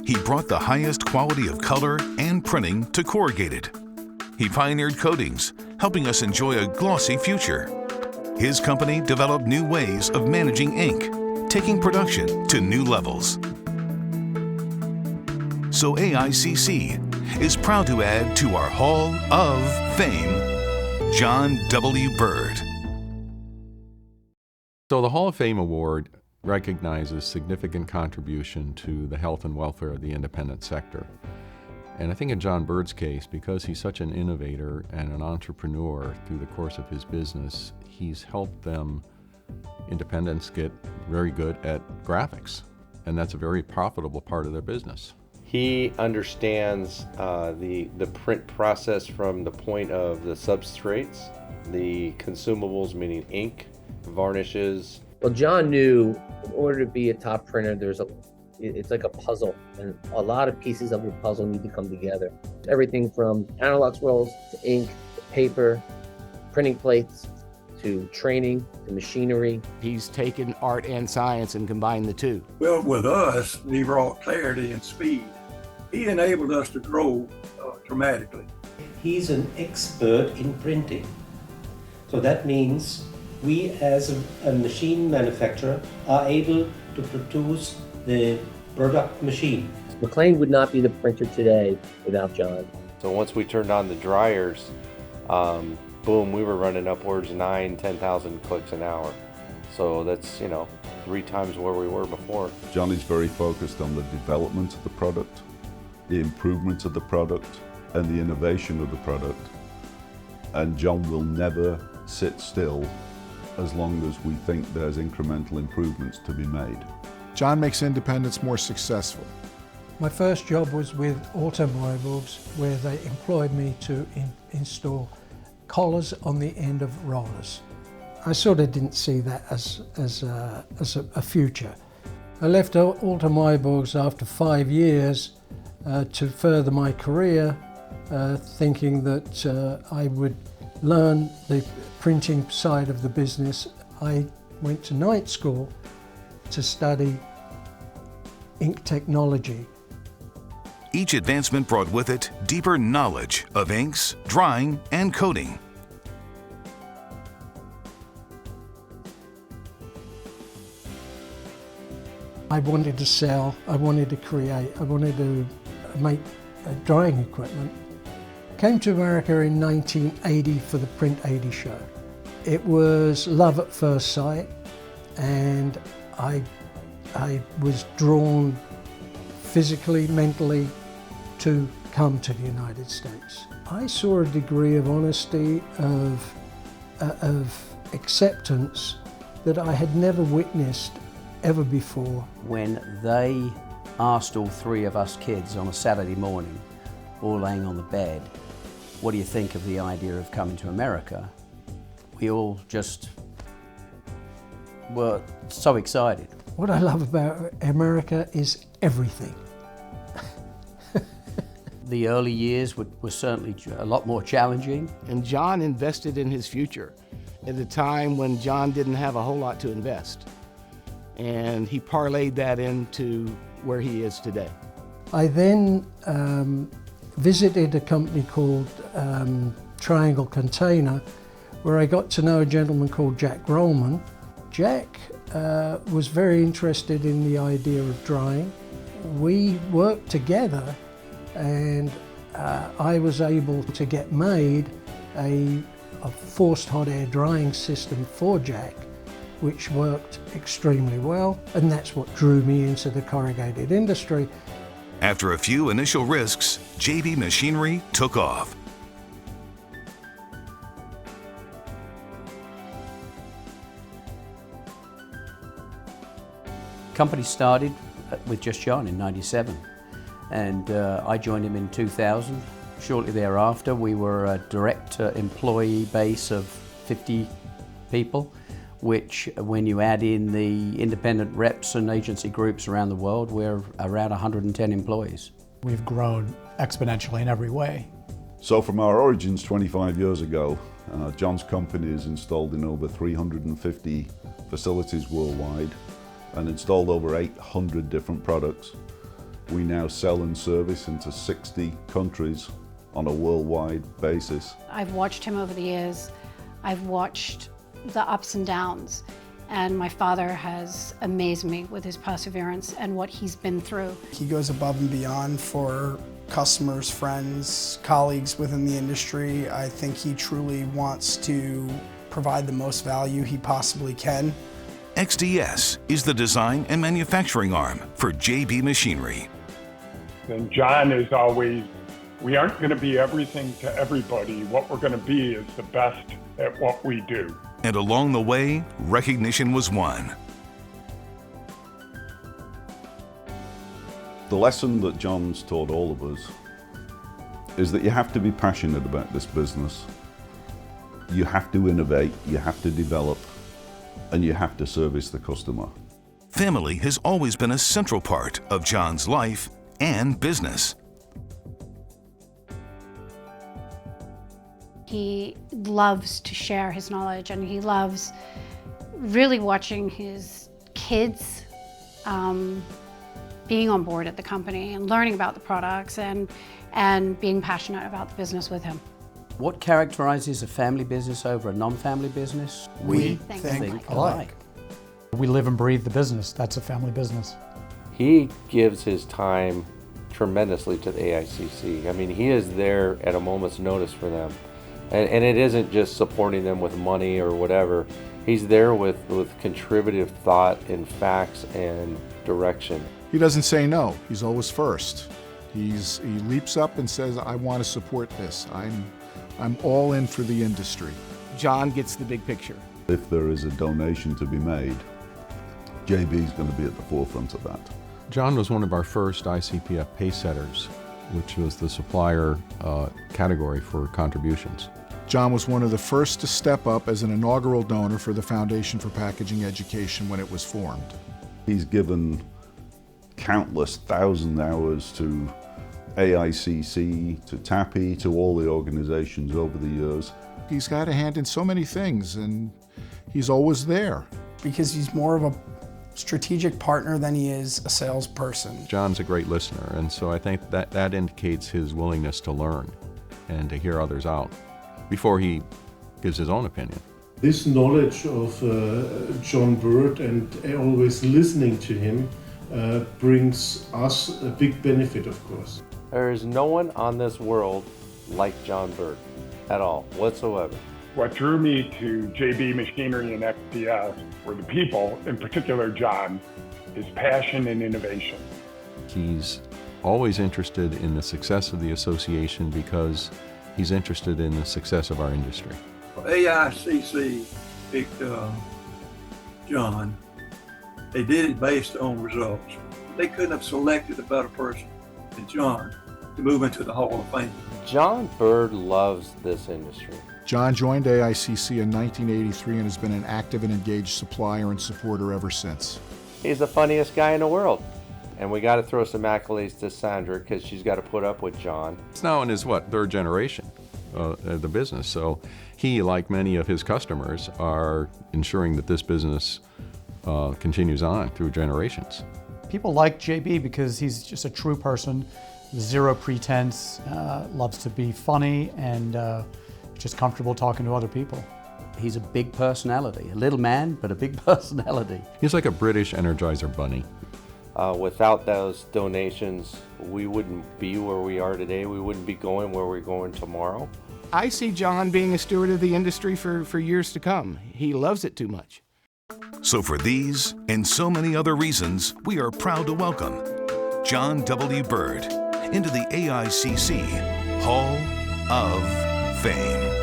He brought the highest quality of color and printing to corrugated. He pioneered coatings, helping us enjoy a glossy future. His company developed new ways of managing ink, taking production to new levels. So AICC is proud to add to our Hall of Fame, John W. Bird. So the Hall of Fame Award recognizes significant contribution to the health and welfare of the independent sector. And I think in John Bird's case, because he's such an innovator and an entrepreneur through the course of his business, he's helped them, independents, get very good at graphics. And that's a very profitable part of their business. He understands the print process from the point of the substrates, the consumables, meaning ink, varnishes. Well, John knew in order to be a top printer, it's like a puzzle, and a lot of pieces of the puzzle need to come together. Everything from analog scrolls to ink, to paper, printing plates, to training, to machinery. He's taken art and science and combined the two. Well, with us, he brought clarity and speed. He enabled us to grow dramatically. He's an expert in printing. So that means we as a machine manufacturer are able to produce the product machine. McLean would not be the printer today without John. So once we turned on the dryers, boom, we were running upwards 10,000 clicks an hour. So that's, 3 times where we were before. John is very focused on the development of the product, the improvement of the product, and the innovation of the product. And John will never sit still as long as we think there's incremental improvements to be made. John makes independents more successful. My first job was with automobiles, where they employed me to install collars on the end of rollers. I sort of didn't see that as a future. I left automobiles after 5 years to further my career, thinking that I would learn the printing side of the business. I went to night school to study ink technology. Each advancement brought with it deeper knowledge of inks, drying, and coating. I wanted to sell, I wanted to create, I wanted to make drying equipment. Came to America in 1980 for the Print 80 show. It was love at first sight, and I was drawn physically, mentally to come to the United States. I saw a degree of honesty, of acceptance that I had never witnessed ever before. When they asked all 3 of us kids on a Saturday morning, all laying on the bed, what do you think of the idea of coming to America? We all just were so excited. What I love about America is everything. The early years were certainly a lot more challenging. And John invested in his future at a time when John didn't have a whole lot to invest. And he parlayed that into where he is today. I then visited a company called Triangle Container, where I got to know a gentleman called Jack Grollman. Jack was very interested in the idea of drying. We worked together, and I was able to get made a forced hot air drying system for Jack, which worked extremely well, and that's what drew me into the corrugated industry. After a few initial risks, JB Machinery took off. Company started with just John in '97, and I joined him in 2000. Shortly thereafter, we were a direct employee base of 50 people, which when you add in the independent reps and agency groups around the world, we're around 110 employees. We've grown exponentially in every way. So from our origins 25 years ago, John's company is installed in over 350 facilities worldwide and installed over 800 different products. We now sell and service into 60 countries on a worldwide basis. I've watched him over the years. I've watched the ups and downs, and my father has amazed me with his perseverance and what he's been through. He goes above and beyond for customers, friends, colleagues within the industry. I think he truly wants to provide the most value he possibly can. XDS is the design and manufacturing arm for JB Machinery. And John is always, we aren't going to be everything to everybody. What we're going to be is the best at what we do. And along the way, recognition was won. The lesson that John's taught all of us is that you have to be passionate about this business. You have to innovate, you have to develop, and you have to service the customer. Family has always been a central part of John's life and business. He loves to share his knowledge, and he loves really watching his kids being on board at the company and learning about the products and being passionate about the business with him. What characterizes a family business over a non-family business? We think alike. We live and breathe the business. That's a family business. He gives his time tremendously to the AICC. I mean, he is there at a moment's notice for them. And it isn't just supporting them with money or whatever. He's there with contributive thought and facts and direction. He doesn't say no. He's always first. He leaps up and says, I want to support this. I'm all in for the industry. John gets the big picture. If there is a donation to be made, JB is going to be at the forefront of that. John was one of our first ICPF pay setters, which was the supplier category for contributions. John was one of the first to step up as an inaugural donor for the Foundation for Packaging Education when it was formed. He's given countless thousand hours to AICC, to TAPI, to all the organizations over the years. He's got a hand in so many things, and he's always there. Because he's more of a strategic partner than he is a salesperson. John's a great listener, and so I think that indicates his willingness to learn and to hear others out before he gives his own opinion. This knowledge of John Bird and always listening to him brings us a big benefit, of course. There is no one on this world like John Bird at all, whatsoever. What drew me to JB Machinery and XDS were the people, in particular John, his passion and innovation. He's always interested in the success of the association because he's interested in the success of our industry. AICC picked John. They did it based on results. They couldn't have selected a better person than John to move into the Hall of Fame. John Bird loves this industry. John joined AICC in 1983 and has been an active and engaged supplier and supporter ever since. He's the funniest guy in the world. And we got to throw some accolades to Sandra because she's got to put up with John. It's now in his, third generation of the business. So he, like many of his customers, are ensuring that this business continues on through generations. People like JB because he's just a true person, zero pretense, loves to be funny, and just comfortable talking to other people. He's a big personality, a little man, but a big personality. He's like a British Energizer bunny. Without those donations, we wouldn't be where we are today. We wouldn't be going where we're going tomorrow. I see John being a steward of the industry for years to come. He loves it too much. So for these and so many other reasons, we are proud to welcome John W. Bird into the AICC Hall of Fame.